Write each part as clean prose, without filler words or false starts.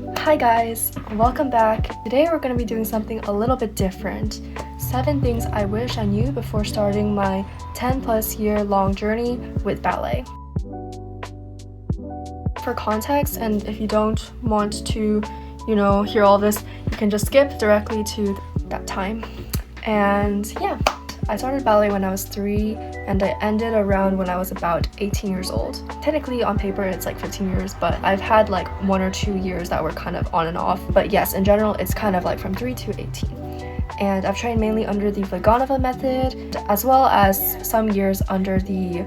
Hi guys, welcome back. Today we're going to be doing something a little bit different. 7 things I wish I knew before starting my 10 plus year long journey with ballet. For context, and if you don't want to, hear all this, you can just skip directly to that time. And yeah, I started ballet when I was 3 and I ended around when I was about 18 years old. Technically on paper it's like 15 years, but I've had like 1 or 2 years that were kind of on and off. But yes, in general it's kind of like from 3 to 18. And I've trained mainly under the Vaganova method, as well as some years under the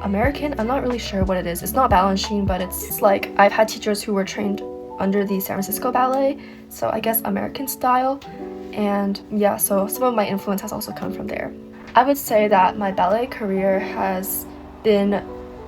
American, I'm not really sure what it is. It's not balancing, but it's like I've had teachers who were trained under the San Francisco Ballet, so I guess American style. And yeah, so some of my influence has also come from there. I would say that my ballet career has been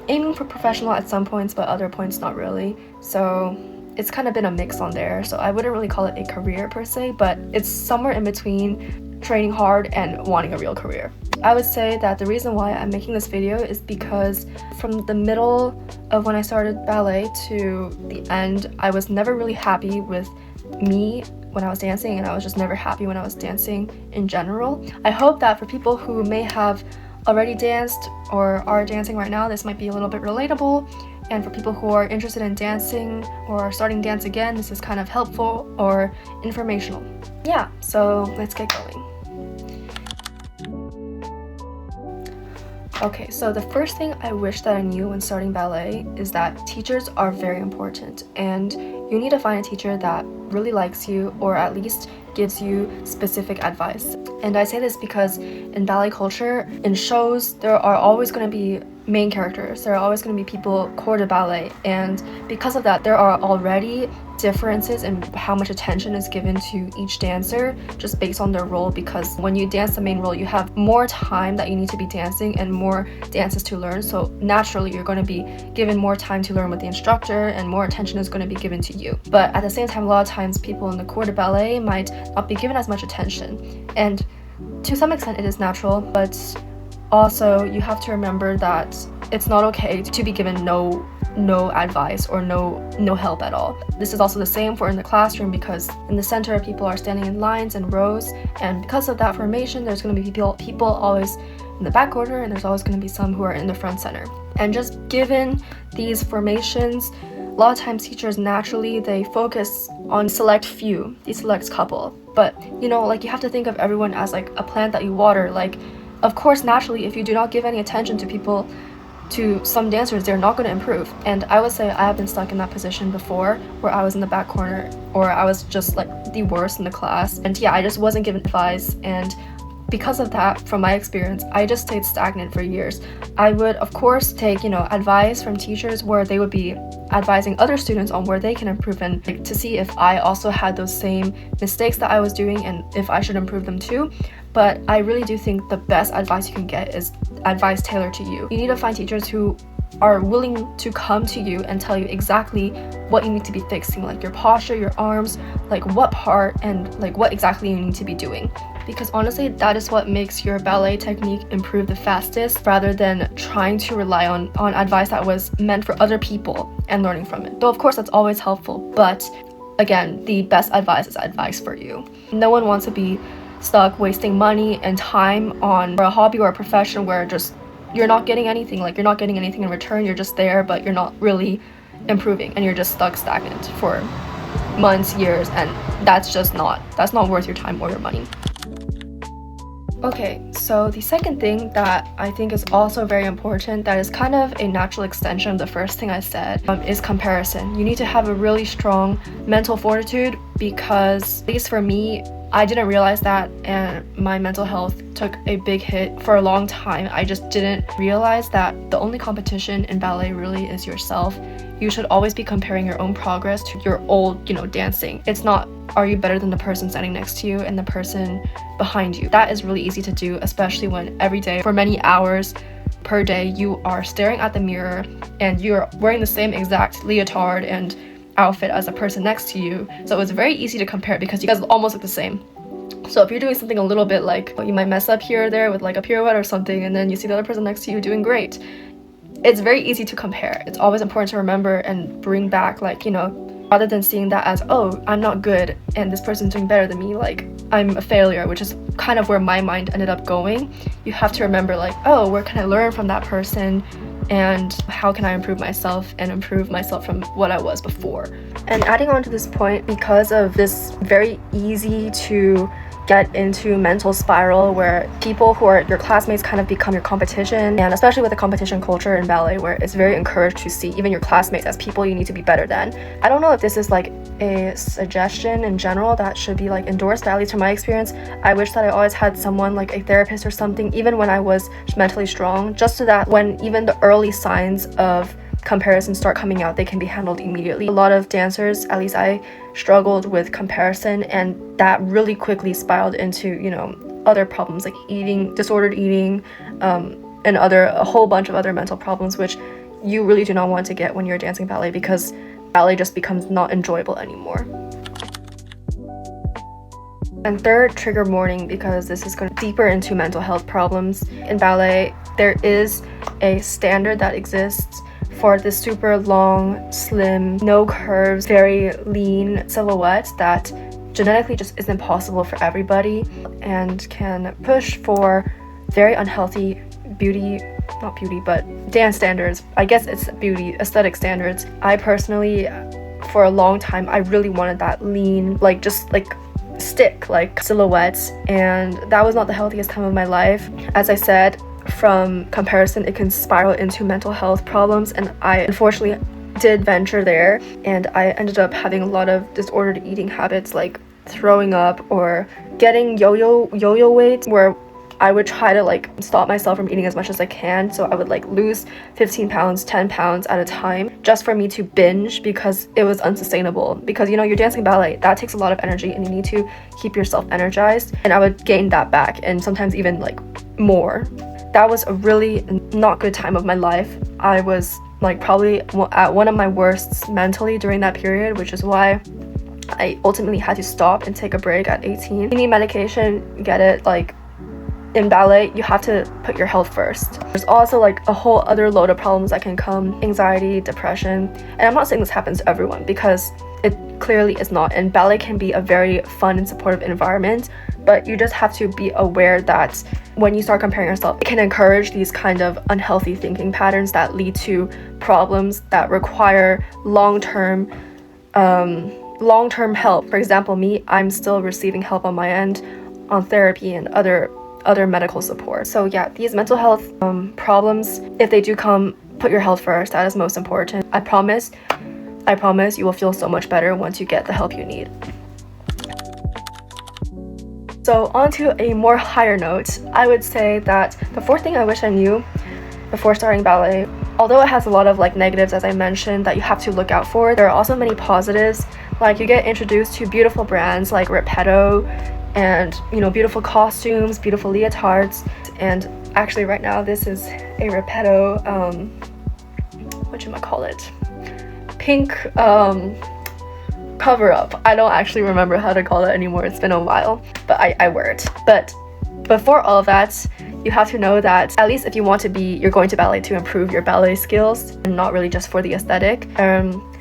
aiming for professional at some points, but other points not really. So it's kind of been a mix on there. So I wouldn't really call it a career per se, but it's somewhere in between training hard and wanting a real career. I would say that the reason why I'm making this video is because from the middle of when I started ballet to the end, I was never really happy with me when I was dancing, and I was just never happy when I was dancing in general. I hope that for people who may have already danced or are dancing right now, this might be a little bit relatable. And for people who are interested in dancing or starting dance again, this is kind of helpful or informational. Yeah, so let's get going. Okay, so the first thing I wish that I knew when starting ballet is that teachers are very important, and you need to find a teacher that really likes you or at least gives you specific advice. And I say this because in ballet culture, in shows, there are always going to be main characters. There are always going to be people core to ballet, and because of that, there are already differences in how much attention is given to each dancer just based on their role, because when you dance the main role, you have more time that you need to be dancing and more dances to learn, so naturally you're going to be given more time to learn with the instructor and more attention is going to be given to you. But at the same time, a lot of times people in the corps de ballet might not be given as much attention, and to some extent it is natural, but also you have to remember that it's not okay to be given no advice or no help at all. This is also the same for in the classroom, because in the center people are standing in lines and rows, and because of that formation there's going to be people always in the back order, and there's always going to be some who are in the front center. And just given these formations, a lot of times teachers naturally they focus on select few, the select couple. But you have to think of everyone as like a plant that you water. Like, of course, naturally, if you do not give any attention to some dancers, they're not going to improve. And I would say I have been stuck in that position before, where I was in the back corner, or I was just like the worst in the class. And yeah, I just wasn't given advice, and because of that, from my experience, I just stayed stagnant for years. I would, of course, take, advice from teachers where they would be advising other students on where they can improve, and to see if I also had those same mistakes that I was doing and if I should improve them too. But I really do think the best advice you can get is advice tailored to you. You need to find teachers who are willing to come to you and tell you exactly what you need to be fixing, like your posture, your arms, like what part, and like what exactly you need to be doing. Because honestly, that is what makes your ballet technique improve the fastest, rather than trying to rely on advice that was meant for other people and learning from it. Though of course that's always helpful, but again, the best advice is advice for you. No one wants to be stuck wasting money and time on a hobby or a profession where just you're not getting anything, like you're not getting anything in return. You're just there, but you're not really improving, and you're just stuck stagnant for months, years, and that's not worth your time or your money. Okay, so the second thing that I think is also very important, that is kind of a natural extension of the first thing I said, is comparison. You need to have a really strong mental fortitude, because at least for me, I didn't realize that, and my mental health took a big hit for a long time. I just didn't realize that the only competition in ballet really is yourself. You should always be comparing your own progress to your old, dancing. It's not, are you better than the person standing next to you and the person behind you? That is really easy to do, especially when every day for many hours per day you are staring at the mirror and you're wearing the same exact leotard and outfit as the person next to you. So it's very easy to compare because you guys almost look the same. So if you're doing something a little bit like, you might mess up here or there with like a pirouette or something, and then you see the other person next to you doing great, it's very easy to compare. It's always important to remember and bring back, like, rather than seeing that as, oh, I'm not good and this person's doing better than me, like I'm a failure, which is kind of where my mind ended up going. You have to remember like, oh, where can I learn from that person, and how can I improve myself and improve myself from what I was before. And adding on to this point, because of this very easy to get into mental spiral where people who are your classmates kind of become your competition, and especially with the competition culture in ballet where it's very encouraged to see even your classmates as people you need to be better than. I don't know if this is like a suggestion in general that should be like endorsed, but at least from my experience, I wish that I always had someone like a therapist or something, even when I was mentally strong, just so that when even the early signs of comparisons start coming out, they can be handled immediately. A lot of dancers, at least I, struggled with comparison, and that really quickly spiraled into, you know, other problems like disordered eating, and a whole bunch of other mental problems, which you really do not want to get when you're dancing ballet, because ballet just becomes not enjoyable anymore. And third, trigger warning, because this is going deeper into mental health problems. In ballet, there is a standard that exists for this super long, slim, no curves, very lean silhouette that genetically just isn't possible for everybody and can push for very unhealthy dance standards. I guess it's beauty, aesthetic standards. I personally, for a long time, I really wanted that lean, like just like stick, like silhouettes, and that was not the healthiest time of my life. As I said, from comparison, it can spiral into mental health problems, and I unfortunately did venture there, and I ended up having a lot of disordered eating habits, like throwing up or getting yo-yo weight, where I would try to like stop myself from eating as much as I can, so I would like lose 15 pounds, 10 pounds at a time just for me to binge, because it was unsustainable. Because, you know, you're dancing ballet, that takes a lot of energy and you need to keep yourself energized, and I would gain that back and sometimes even like more. That was a really not good time of my life. I was like probably at one of my worsts mentally during that period, which is why I ultimately had to stop and take a break at 18. You need medication, get it. Like in ballet, you have to put your health first. There's also like a whole other load of problems that can come: anxiety, depression. And I'm not saying this happens to everyone, because it clearly is not. And ballet can be a very fun and supportive environment, but you just have to be aware that when you start comparing yourself, it can encourage these kind of unhealthy thinking patterns that lead to problems that require long-term help. For example, me, I'm still receiving help on my end on therapy and other medical support. So yeah, these mental health problems, if they do come, put your health first. That is most important. I promise you will feel so much better once you get the help you need. So on to a more higher note, I would say that the fourth thing I wish I knew before starting ballet, although it has a lot of like negatives, as I mentioned, that you have to look out for, there are also many positives. Like you get introduced to beautiful brands like Repetto, and you know, beautiful costumes, beautiful leotards. And actually right now this is a Repetto pink cover up. I don't actually remember how to call it anymore, it's been a while, but I wear it. But before all of that, you have to know that at least if you're going to ballet to improve your ballet skills and not really just for the aesthetic,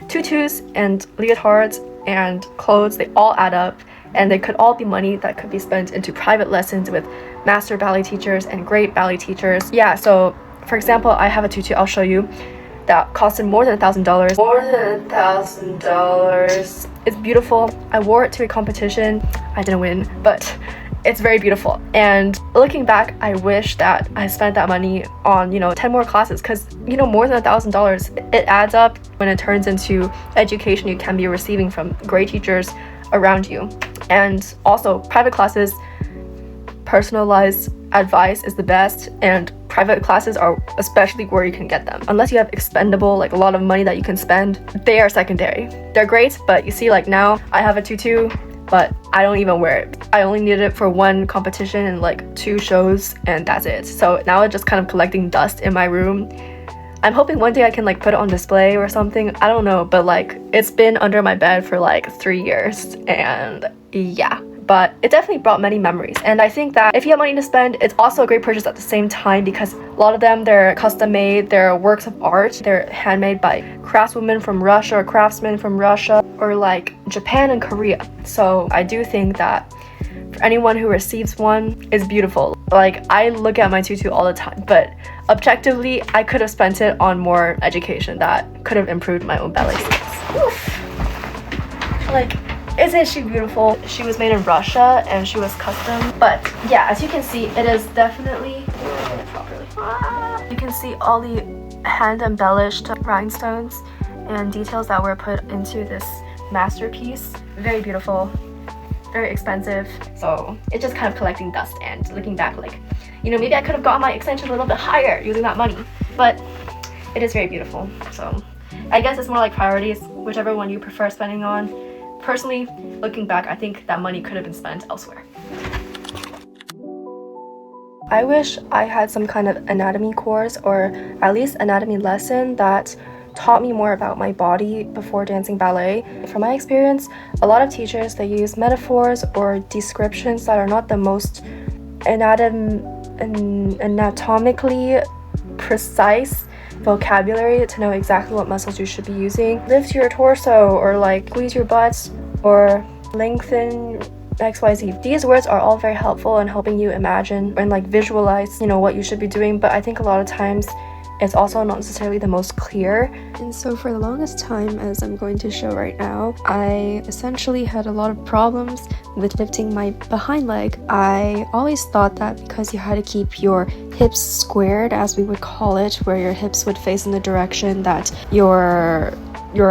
tutus and leotards and clothes, they all add up, and they could all be money that could be spent into private lessons with master ballet teachers and great ballet teachers. Yeah, so for example, I have a tutu, I'll show you, that costed more than $1,000. More than $1,000. It's beautiful. I wore it to a competition. I didn't win, but it's very beautiful. And looking back, I wish that I spent that money on, 10 more classes, because, more than $1,000, it adds up when it turns into education you can be receiving from great teachers around you. And also, private classes, personalized advice is the best, and private classes are especially where you can get them. Unless you have expendable, like a lot of money that you can spend, they are secondary. They're great, but you see, like now I have a tutu, but I don't even wear it. I only needed it for one competition and like 2 shows, and that's it. So now it's just kind of collecting dust in my room. I'm hoping one day I can like put it on display or something. I don't know, but like it's been under my bed for like 3 years, and yeah. But it definitely brought many memories. And I think that if you have money to spend, it's also a great purchase at the same time, because a lot of them, they're custom made, they're works of art, they're handmade by craftswomen from Russia or craftsmen from Russia. or like Japan and Korea. So I do think that for anyone who receives one, it's beautiful. Like, I look at my tutu all the time, but objectively, I could have spent it on more education that could have improved my own ballet skills. Oof. Like, isn't she beautiful? She was made in Russia and she was custom. But yeah, as you can see, it is definitely properly. You can see all the hand embellished rhinestones and details that were put into this masterpiece. Very beautiful, very expensive. So it's just kind of collecting dust, and looking back, like, you know, maybe I could have got my extension a little bit higher using that money, but it is very beautiful. So I guess it's more like priorities, whichever one you prefer spending on. Personally, looking back, I think that money could have been spent elsewhere. I wish I had some kind of anatomy course, or at least anatomy lesson that taught me more about my body before dancing ballet. From my experience, a lot of teachers, they use metaphors or descriptions that are not the most anatomically precise vocabulary to know exactly what muscles you should be using. Lift your torso, or like squeeze your butt, or lengthen XYZ. These words are all very helpful in helping you imagine and like visualize, you know, what you should be doing, but I think a lot of times it's also not necessarily the most clear. And so for the longest time, as I'm going to show right now, I essentially had a lot of problems with lifting my behind leg. I always thought that because you had to keep your hips squared, as we would call it, where your hips would face in the direction that your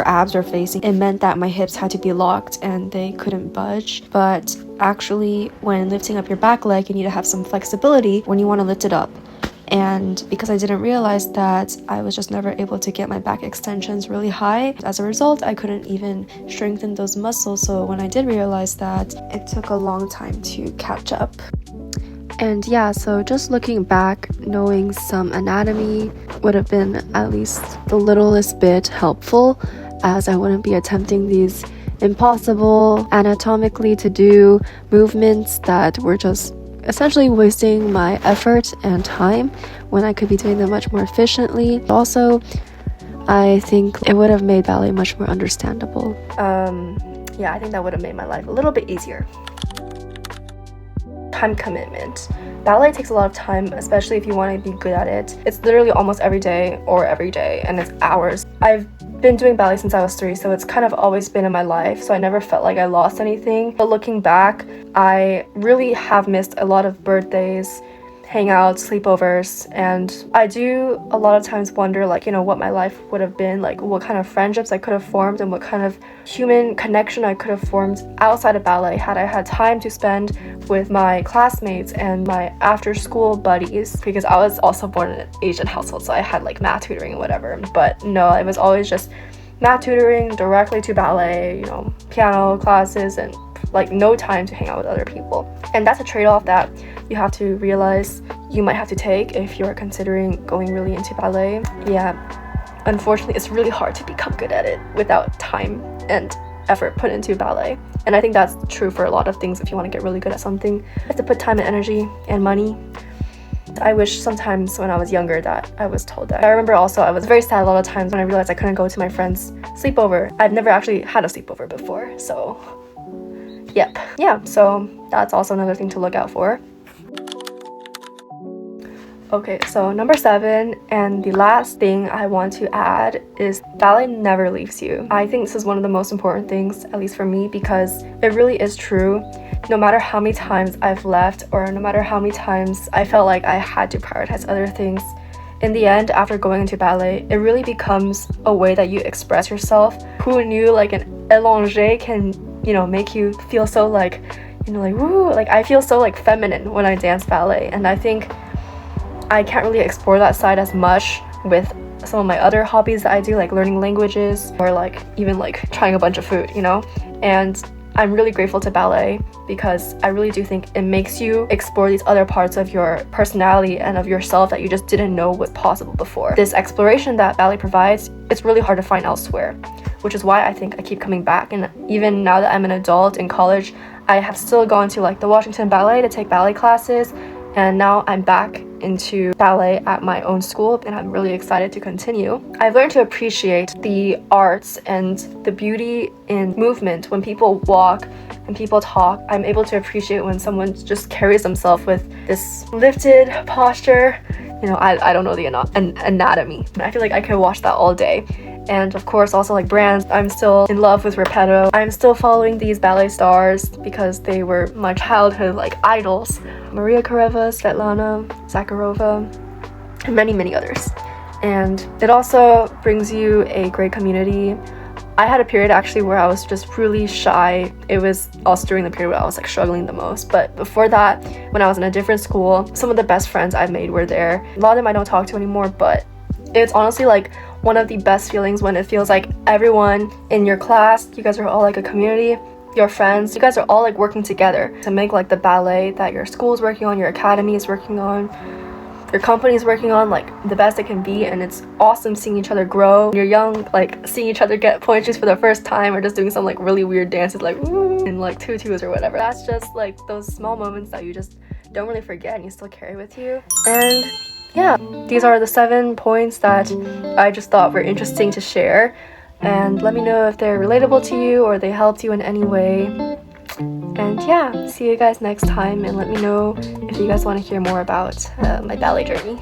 abs are facing, it meant that my hips had to be locked and they couldn't budge. But actually, when lifting up your back leg, you need to have some flexibility when you want to lift it up. And because I didn't realize that, I was just never able to get my back extensions really high. As a result, I couldn't even strengthen those muscles. So when I did realize that, it took a long time to catch up. And yeah, so just looking back, knowing some anatomy would have been at least the littlest bit helpful, as I wouldn't be attempting these impossible anatomically to do movements that were just essentially wasting my effort and time when I could be doing them much more efficiently. Also, I think it would have made ballet much more understandable. Yeah, I think that would have made my life a little bit easier. Time commitment. Ballet takes a lot of time, especially if you want to be good at it. It's literally almost every day, and it's hours. I've been doing ballet since I was 3, so it's kind of always been in my life, so I never felt like I lost anything. But looking back, I really have missed a lot of birthdays, hangouts, sleepovers, and I do a lot of times wonder, like, you know, what my life would have been, like what kind of friendships I could have formed and what kind of human connection I could have formed outside of ballet had I had time to spend with my classmates and my after-school buddies, because I was also born in an Asian household, so I had like math tutoring and whatever. But no, it was always just math tutoring directly to ballet, you know, piano classes, and like no time to hang out with other people. And that's a trade-off that you have to realize you might have to take if you're considering going really into ballet. Yeah, unfortunately, it's really hard to become good at it without time and effort put into ballet. And I think that's true for a lot of things. If you want to get really good at something, you have to put time and energy and money. I wish sometimes when I was younger that I was told that. I remember also I was very sad a lot of times when I realized I couldn't go to my friend's sleepover. I've never actually had a sleepover before, so yep. Yeah, so that's also another thing to look out for. Okay, so number 7, and the last thing I want to add is ballet never leaves you. I think this is one of the most important things, at least for me, because it really is true. No matter how many times I've left, or no matter how many times I felt like I had to prioritize other things, in the end, after going into ballet, it really becomes a way that you express yourself. Who knew like an allongé can, you know, make you feel so like, you know, like woo, like I feel so like feminine when I dance ballet. And I think I can't really explore that side as much with some of my other hobbies that I do, like learning languages, or like even like trying a bunch of food, you know. And I'm really grateful to ballet because I really do think it makes you explore these other parts of your personality and of yourself that you just didn't know was possible before. This exploration that ballet provides, it's really hard to find elsewhere, which is why I think I keep coming back. And even now that I'm an adult in college, I have still gone to like the Washington Ballet to take ballet classes, and now I'm back into ballet at my own school, and I'm really excited to continue. I've learned to appreciate the arts and the beauty in movement. When people walk and people talk, I'm able to appreciate when someone just carries themselves with this lifted posture. You know, I don't know the anatomy, but I feel like I could watch that all day. And of course, also like brands, I'm still in love with Repetto. I'm still following these ballet stars because they were my childhood like idols. Maria Kareva, Svetlana, Zakharova, and many others. And it also brings you a great community. I had a period actually where I was just really shy. It was also during the period where I was like struggling the most. But before that, when I was in a different school, some of the best friends I've made were there. A lot of them I don't talk to anymore, but it's honestly like one of the best feelings when it feels like everyone in your class, you guys are all like a community. Your friends, you guys are all like working together to make like the ballet that your school is working on, your academy is working on, your company is working on, like the best it can be. And it's awesome seeing each other grow. When you're young, like seeing each other get pointers for the first time or just doing some like really weird dances like in like tutus or whatever. That's just like those small moments that you just don't really forget and you still carry with you. And yeah, these are the 7 points that I just thought were interesting to share. And let me know if they're relatable to you or they helped you in any way. And yeah, see you guys next time, and let me know if you guys want to hear more about my ballet journey.